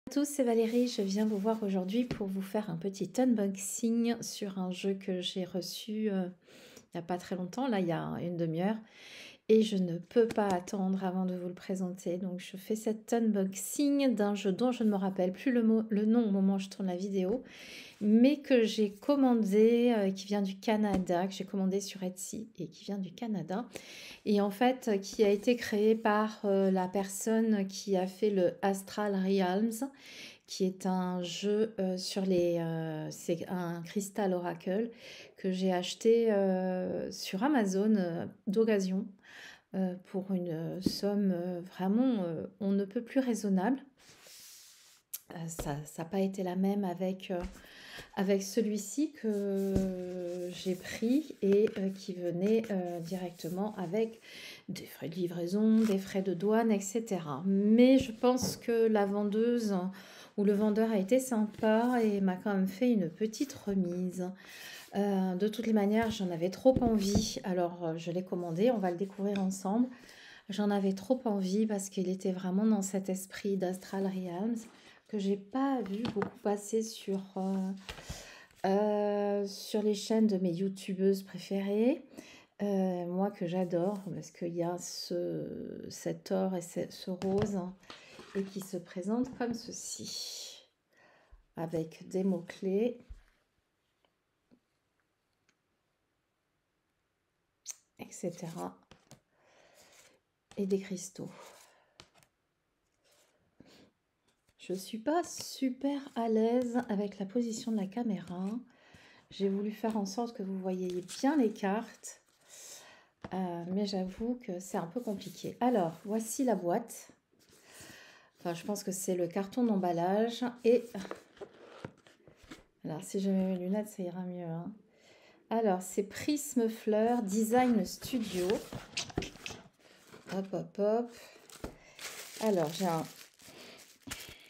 Bonjour à tous, c'est Valérie, je viens vous voir aujourd'hui pour vous faire un petit unboxing sur un jeu que j'ai reçu il n'y a pas très longtemps, là il y a une demi-heure, et je ne peux pas attendre avant de vous le présenter. Donc je fais cet unboxing d'un jeu dont je ne me rappelle plus le nom au moment où je tourne la vidéo, mais que j'ai commandé, qui vient du Canada, que j'ai commandé sur Etsy et qui vient du Canada, et en fait qui a été créé par la personne qui a fait le Astral Realms, qui est un jeu sur les... c'est un cristal oracle que j'ai acheté sur Amazon d'occasion pour une somme vraiment on ne peut plus raisonnable. Ça n'a pas été la même avec celui-ci que j'ai pris et qui venait directement avec des frais de livraison, des frais de douane, etc. Mais je pense que la vendeuse ou le vendeur a été sympa et m'a quand même fait une petite remise. De toutes les manières, j'en avais trop envie, alors je l'ai commandé, on va le découvrir ensemble. J'en avais trop envie parce qu'il était vraiment dans cet esprit d'Astral Realms que j'ai pas vu beaucoup passer sur les chaînes de mes youtubeuses préférées. Moi que j'adore parce qu'il y a cet or et ce rose et qui se présente comme ceci avec des mots-clés. Etc. Et des cristaux. Je suis pas super à l'aise avec la position de la caméra. J'ai voulu faire en sorte que vous voyiez bien les cartes. Mais j'avoue que c'est un peu compliqué. Alors, voici la boîte. Enfin, je pense que c'est le carton d'emballage. Et alors, si je mets mes lunettes, ça ira mieux. Hein. Alors, c'est Prisme Fleur Design Studio. Hop, hop, hop. Alors,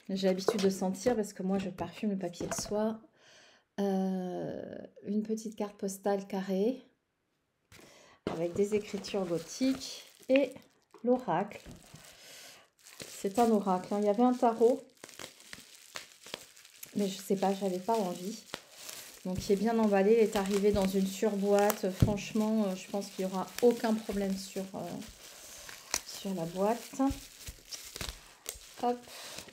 j'ai l'habitude de sentir parce que moi, je parfume le papier de soie. Une petite carte postale carrée avec des écritures gothiques et l'oracle. C'est un oracle. Hein. Il y avait un tarot, mais je sais pas, j'avais pas envie. Donc il est bien emballé, il est arrivé dans une surboîte. Franchement, je pense qu'il n'y aura aucun problème sur la boîte. Hop,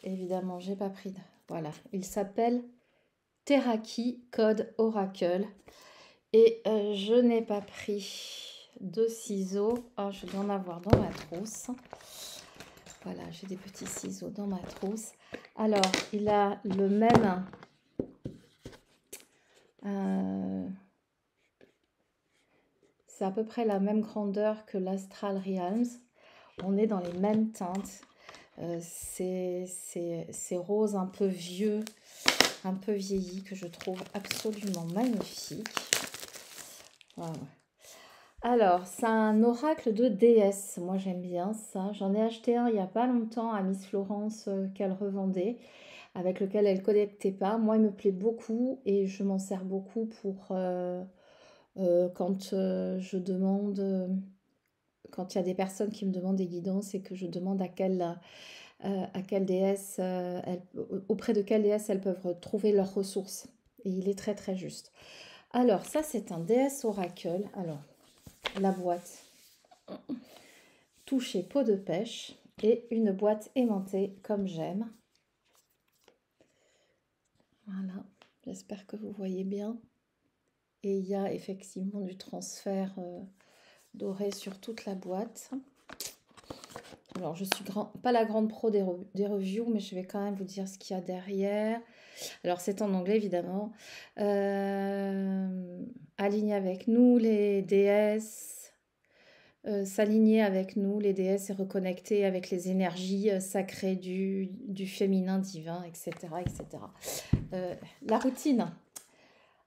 évidemment, j'ai pas pris de... Voilà, il s'appelle Teraki Code Oracle. Et je n'ai pas pris de ciseaux. Oh, je dois en avoir dans ma trousse. Voilà, j'ai des petits ciseaux dans ma trousse. Alors, il a le même... c'est à peu près la même grandeur que l'Astral Realms. On est dans les mêmes teintes. C'est rose un peu vieux, un peu vieilli, que je trouve absolument magnifique. Voilà. Alors, c'est un oracle de déesse. Moi, j'aime bien ça. J'en ai acheté un il n'y a pas longtemps à Miss Florence qu'elle revendait, avec lequel elle ne connectait pas. Moi, il me plaît beaucoup et je m'en sers beaucoup pour quand je demande, quand il y a des personnes qui me demandent des guidances et que je demande à quelle déesse, auprès de quelle déesse elles peuvent trouver leurs ressources. Et il est très très juste. Alors, ça, c'est un déesse oracle. Alors, la boîte touchée peau de pêche et une boîte aimantée comme j'aime. Voilà, j'espère que vous voyez bien. Et il y a effectivement du transfert doré sur toute la boîte. Alors, je suis pas la grande pro des reviews, mais je vais quand même vous dire ce qu'il y a derrière. Alors, c'est en anglais, évidemment. Aligner avec nous les déesses. S'aligner avec nous, les déesses, et reconnecter avec les énergies sacrées du féminin divin, etc. etc. La routine.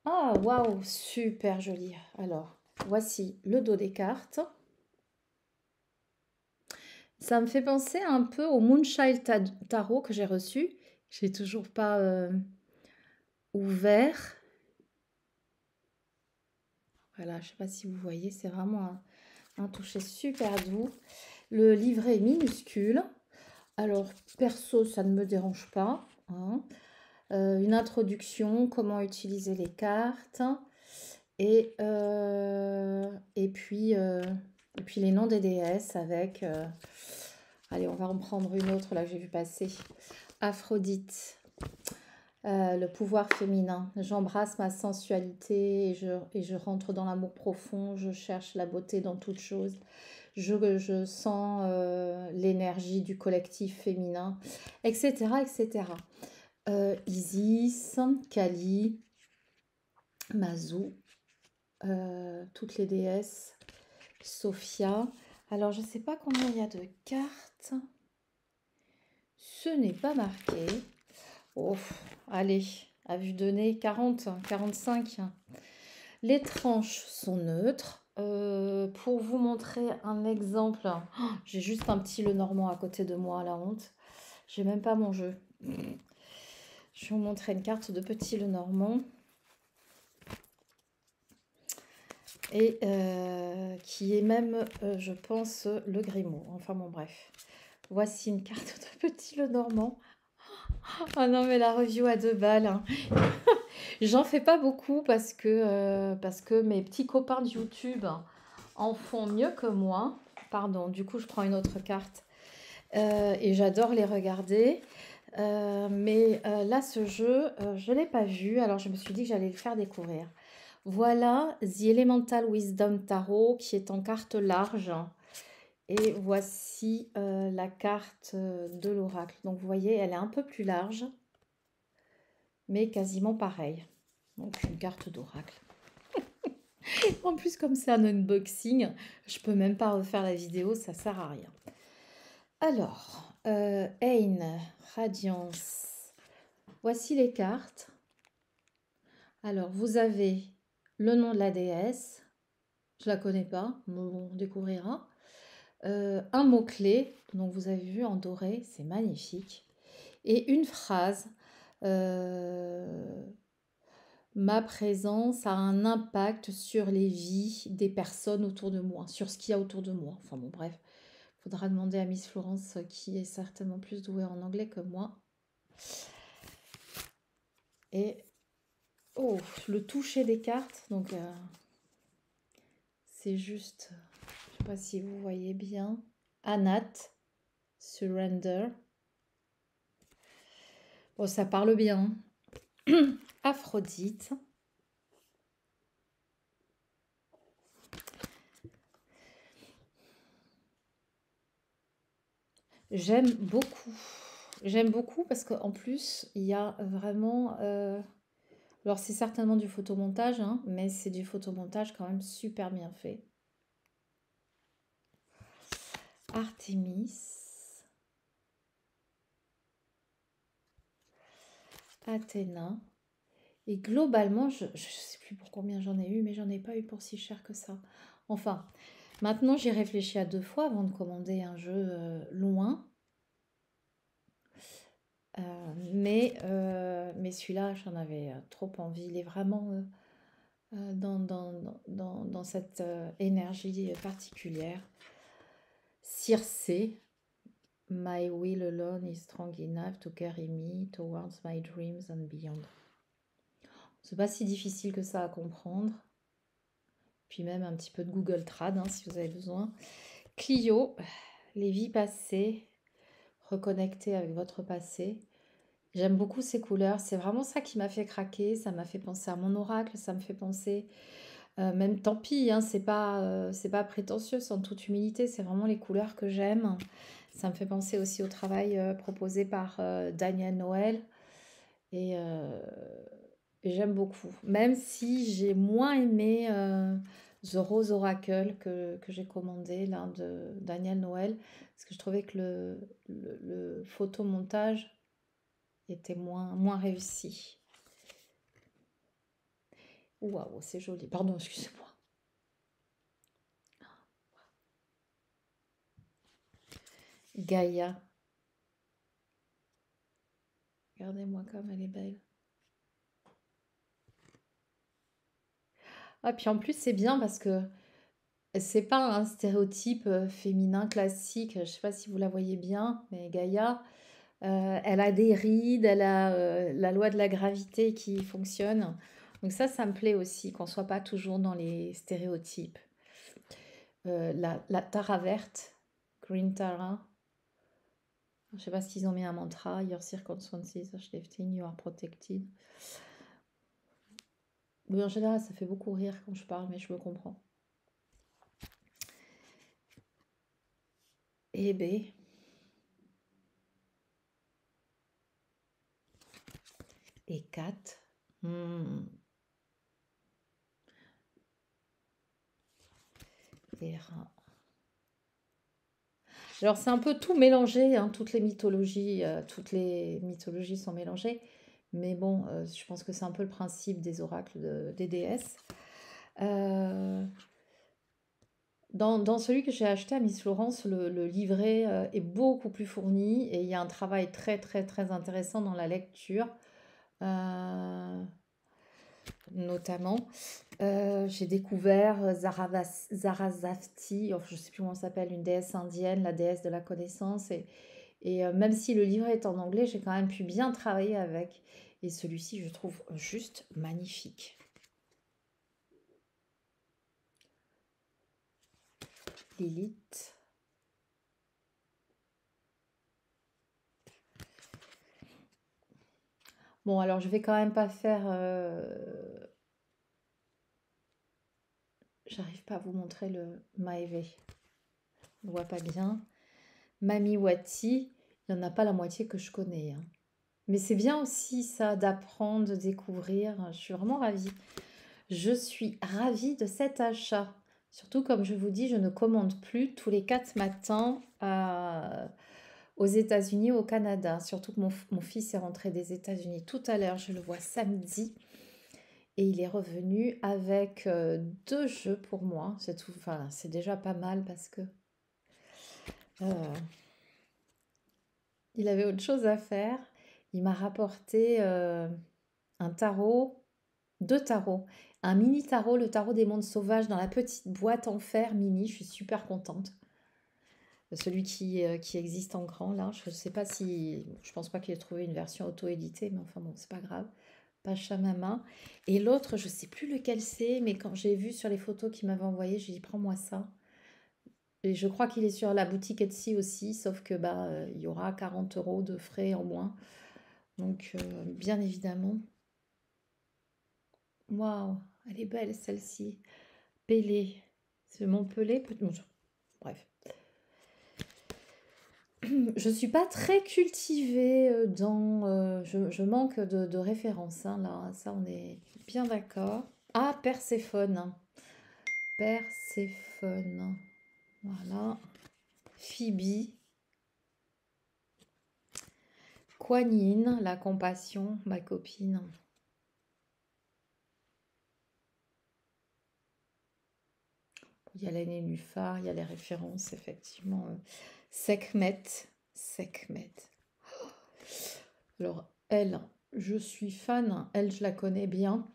Ah, waouh, super joli. Alors, voici le dos des cartes. Ça me fait penser un peu au Moonchild Tarot que j'ai reçu. J'ai toujours pas ouvert. Voilà, je sais pas si vous voyez, c'est vraiment un toucher super doux. Le livret est minuscule. Alors, perso, ça ne me dérange pas. hein. Une introduction, comment utiliser les cartes, et, et puis, les noms des déesses avec... allez, on va en prendre une autre là que j'ai vu passer. Aphrodite. Le pouvoir féminin. J'embrasse ma sensualité et je rentre dans l'amour profond. Je cherche la beauté dans toute chose. Je sens l'énergie du collectif féminin, etc. etc. Isis, Kali, Mazou, toutes les déesses, Sophia. Alors, je ne sais pas combien il y a de cartes. Ce n'est pas marqué. Oh, allez, à vue de nez, 40, 45. Les tranches sont neutres. Pour vous montrer un exemple, oh, j'ai juste un petit Lenormand à côté de moi, la honte. J'ai même pas mon jeu. Je vais vous montrer une carte de petit Lenormand. Et qui est même, je pense, le Grimaud. Enfin bon, bref. Voici une carte de petit Lenormand. Oh non, mais la review à 2 balles, hein. J'en fais pas beaucoup parce que mes petits copains de YouTube en font mieux que moi. Pardon, du coup, je prends une autre carte. Et j'adore les regarder. Mais là, ce jeu, je ne l'ai pas vu. Alors, je me suis dit que j'allais le faire découvrir. Voilà The Elemental Wisdom Tarot qui est en carte large. Et voici la carte de l'oracle. Donc, vous voyez, elle est un peu plus large, mais quasiment pareil. Donc, une carte d'oracle. En plus, comme c'est un unboxing, je peux même pas refaire la vidéo, ça sert à rien. Alors, Ain, Radiance. Voici les cartes. Alors, vous avez le nom de la déesse. Je la connais pas, mais on découvrira. Un mot-clé, donc vous avez vu en doré, c'est magnifique. Et une phrase. Ma présence a un impact sur les vies des personnes autour de moi, sur ce qu'il y a autour de moi. Enfin bon, bref, il faudra demander à Miss Florence qui est certainement plus douée en anglais que moi. Et oh, le toucher des cartes, donc c'est juste, je sais pas si vous voyez bien, Anat, Surrender. Oh, ça parle bien. Aphrodite. J'aime beaucoup. J'aime beaucoup parce qu'en plus, il y a vraiment... alors, c'est certainement du photomontage, hein, mais c'est du photomontage quand même super bien fait. Artémis. Athéna. Et globalement, je ne sais plus pour combien j'en ai eu, mais j'en ai pas eu pour si cher que ça. Enfin, maintenant, j'ai réfléchi à 2 fois avant de commander un jeu loin. Mais celui-là, j'en avais trop envie. Il est vraiment dans cette énergie particulière. Circé, My will alone is strong enough to carry me towards my dreams and beyond. C'est pas si difficile que ça à comprendre. Puis même un petit peu de Google Trad hein, si vous avez besoin. Clio, les vies passées, reconnecter avec votre passé. J'aime beaucoup ces couleurs, c'est vraiment ça qui m'a fait craquer, ça m'a fait penser à mon oracle, ça me fait penser, même tant pis, hein, c'est pas prétentieux, c'est en toute humilité, c'est vraiment les couleurs que j'aime. Ça me fait penser aussi au travail proposé par Daniel Noël et, j'aime beaucoup. Même si j'ai moins aimé The Rose Oracle que j'ai commandé là de Daniel Noël, parce que je trouvais que le photomontage était moins réussi. Waouh, c'est joli. Pardon, excusez-moi. Gaïa. Regardez-moi comme elle est belle. Ah, puis en plus, c'est bien parce que c'est pas un stéréotype féminin classique. Je sais pas si vous la voyez bien, mais Gaïa, Elle a des rides, elle a la loi de la gravité qui fonctionne. Donc ça me plaît aussi, qu'on soit pas toujours dans les stéréotypes. La Tara verte, Green Tara. Je sais pas s'ils ont mis un mantra. Your circumstances are shifting, you are protected. Mais en général, ça fait beaucoup rire quand je parle, mais je me comprends. Eh ben. Et 4. Et rein. Alors c'est un peu tout mélangé, hein, toutes les mythologies sont mélangées. Mais bon, je pense que c'est un peu le principe des oracles des déesses. Dans celui que j'ai acheté à Miss Florence, le livret est beaucoup plus fourni et il y a un travail très très très intéressant dans la lecture, notamment. J'ai découvert Zarazavti, enfin, je ne sais plus comment elle s'appelle, une déesse indienne, la déesse de la connaissance. Et même si le livret est en anglais, j'ai quand même pu bien travailler avec. Et celui-ci, je trouve juste magnifique. Lilith. Bon, alors je vais quand même pas faire... J'arrive pas à vous montrer le Maeve. On voit pas bien. Mami Wati, il n'y en a pas la moitié que je connais, hein. Mais c'est bien aussi ça, d'apprendre, de découvrir. Je suis vraiment ravie. Je suis ravie de cet achat. Surtout, comme je vous dis, je ne commande plus tous les 4 matins aux États-Unis, au Canada. Surtout que mon fils est rentré des États-Unis tout à l'heure. Je le vois samedi. Et il est revenu avec 2 jeux pour moi. C'est tout. Enfin, c'est déjà pas mal parce que il avait autre chose à faire. Il m'a rapporté un tarot, 2 tarots. Un mini tarot, le tarot des mondes sauvages dans la petite boîte en fer mini. Je suis super contente. Celui qui existe en grand là. Je ne sais pas si. Je pense pas qu'il ait trouvé une version auto-éditée, mais enfin bon, c'est pas grave. Pachamama. Et l'autre, je sais plus lequel c'est, mais quand j'ai vu sur les photos qu'il m'avait envoyées, j'ai dit prends-moi ça. Et je crois qu'il est sur la boutique Etsy aussi, sauf que bah il y aura 40 € de frais en moins. Donc bien évidemment. Waouh, elle est belle celle-ci. Pelée. C'est Montpellier, peut-être. Bref. Je suis pas très cultivée dans... je manque de références, hein, là. Ça, on est bien d'accord. Ah, Perséphone. Perséphone. Voilà. Phoebe. Kuan Yin, la compassion, ma copine. Il y a les nénuphars, il y a les références, effectivement. Sekhmet. Sekhmet. Alors, elle, je suis fan. Elle, je la connais bien.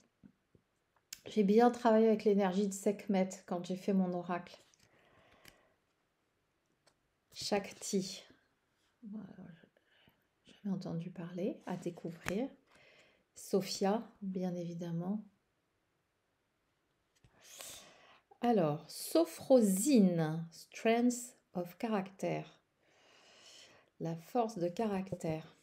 J'ai bien travaillé avec l'énergie de Sekhmet quand j'ai fait mon oracle. Shakti. Voilà, j'avais entendu parler, à découvrir. Sophia, bien évidemment. Alors, Sophrosine, Strength of Character. La force de caractère.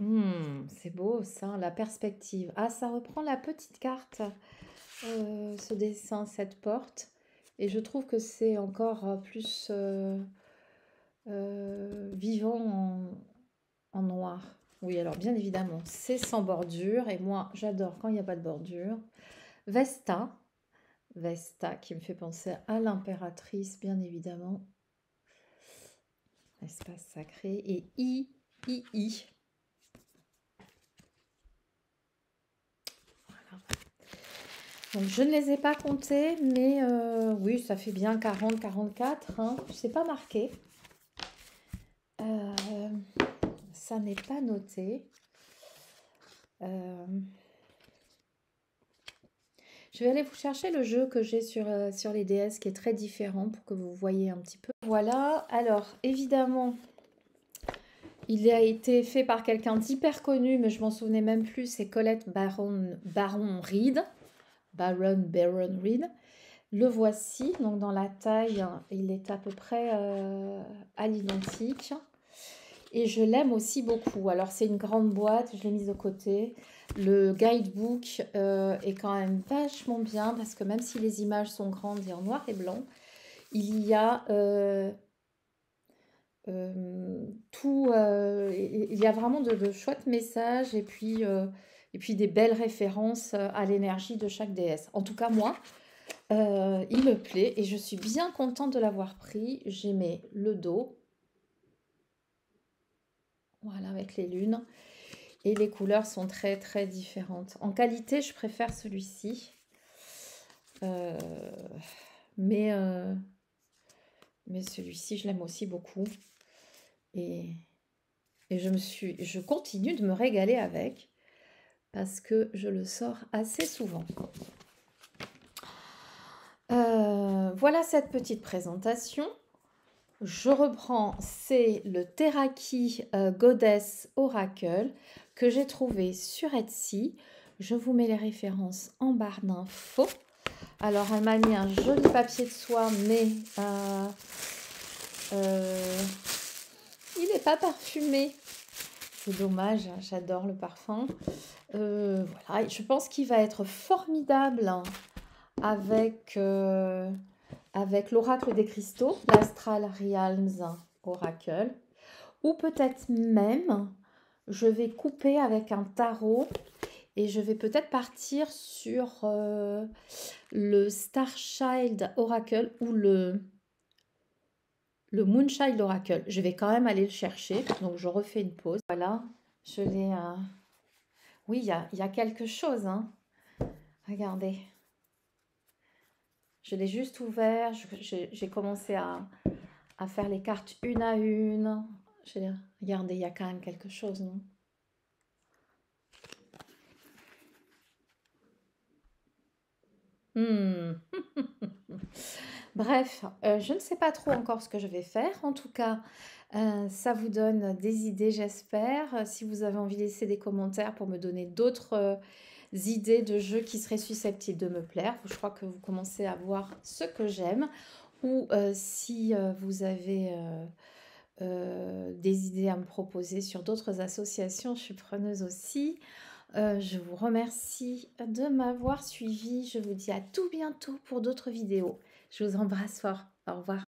C'est beau ça, la perspective. Ah, ça reprend la petite carte, ce dessin, cette porte. Et je trouve que c'est encore plus vivant en noir. Oui, alors bien évidemment, c'est sans bordure. Et moi, j'adore quand il n'y a pas de bordure. Vesta. Vesta qui me fait penser à l'impératrice, bien évidemment. Espace sacré. Et I. Donc, je ne les ai pas comptés, mais oui, ça fait bien 40, 44. Hein. C'est pas marqué. Ça n'est pas noté. Je vais aller vous chercher le jeu que j'ai sur les DS qui est très différent pour que vous voyez un petit peu. Voilà, alors évidemment, il a été fait par quelqu'un d'hyper connu, mais je m'en souvenais même plus, c'est Colette Baron Reed. Baron Reed. Le voici, donc dans la taille, il est à peu près à l'identique. Et je l'aime aussi beaucoup. Alors c'est une grande boîte, je l'ai mise de côté. Le guidebook est quand même vachement bien parce que même si les images sont grandes et en noir et blanc, il y a il y a vraiment de chouettes messages et puis des belles références à l'énergie de chaque déesse. En tout cas, moi, il me plaît et je suis bien contente de l'avoir pris. J'aimais le dos, voilà, avec les lunes. Et les couleurs sont très très différentes. En qualité, je préfère celui-ci. Euh, mais celui-ci, je l'aime aussi beaucoup. Et je continue de me régaler avec parce que je le sors assez souvent. Voilà cette petite présentation. Je reprends, c'est le Teraki Goddess Oracle que j'ai trouvé sur Etsy. Je vous mets les références en barre d'infos. Alors, elle m'a mis un joli papier de soie, mais il n'est pas parfumé. C'est dommage, j'adore le parfum. Voilà, je pense qu'il va être formidable avec l'Oracle des Cristaux, l'Astral Realms Oracle. Ou peut-être même, je vais couper avec un tarot et je vais peut-être partir sur le Starchild Oracle ou le Moonchild Oracle. Je vais quand même aller le chercher, donc je refais une pause. Voilà, je l'ai... Oui, il y a quelque chose, hein. Regardez. Je l'ai juste ouvert, j'ai commencé à faire les cartes une à une. Regardez, il y a quand même quelque chose, non? Bref, je ne sais pas trop encore ce que je vais faire. En tout cas, ça vous donne des idées, j'espère. Si vous avez envie de laisser des commentaires pour me donner d'autres idées de jeux qui seraient susceptibles de me plaire, je crois que vous commencez à voir ce que j'aime. Ou si vous avez des idées à me proposer sur d'autres associations, je suis preneuse aussi. Je vous remercie de m'avoir suivi. Je vous dis à tout bientôt pour d'autres vidéos. Je vous embrasse fort. Au revoir.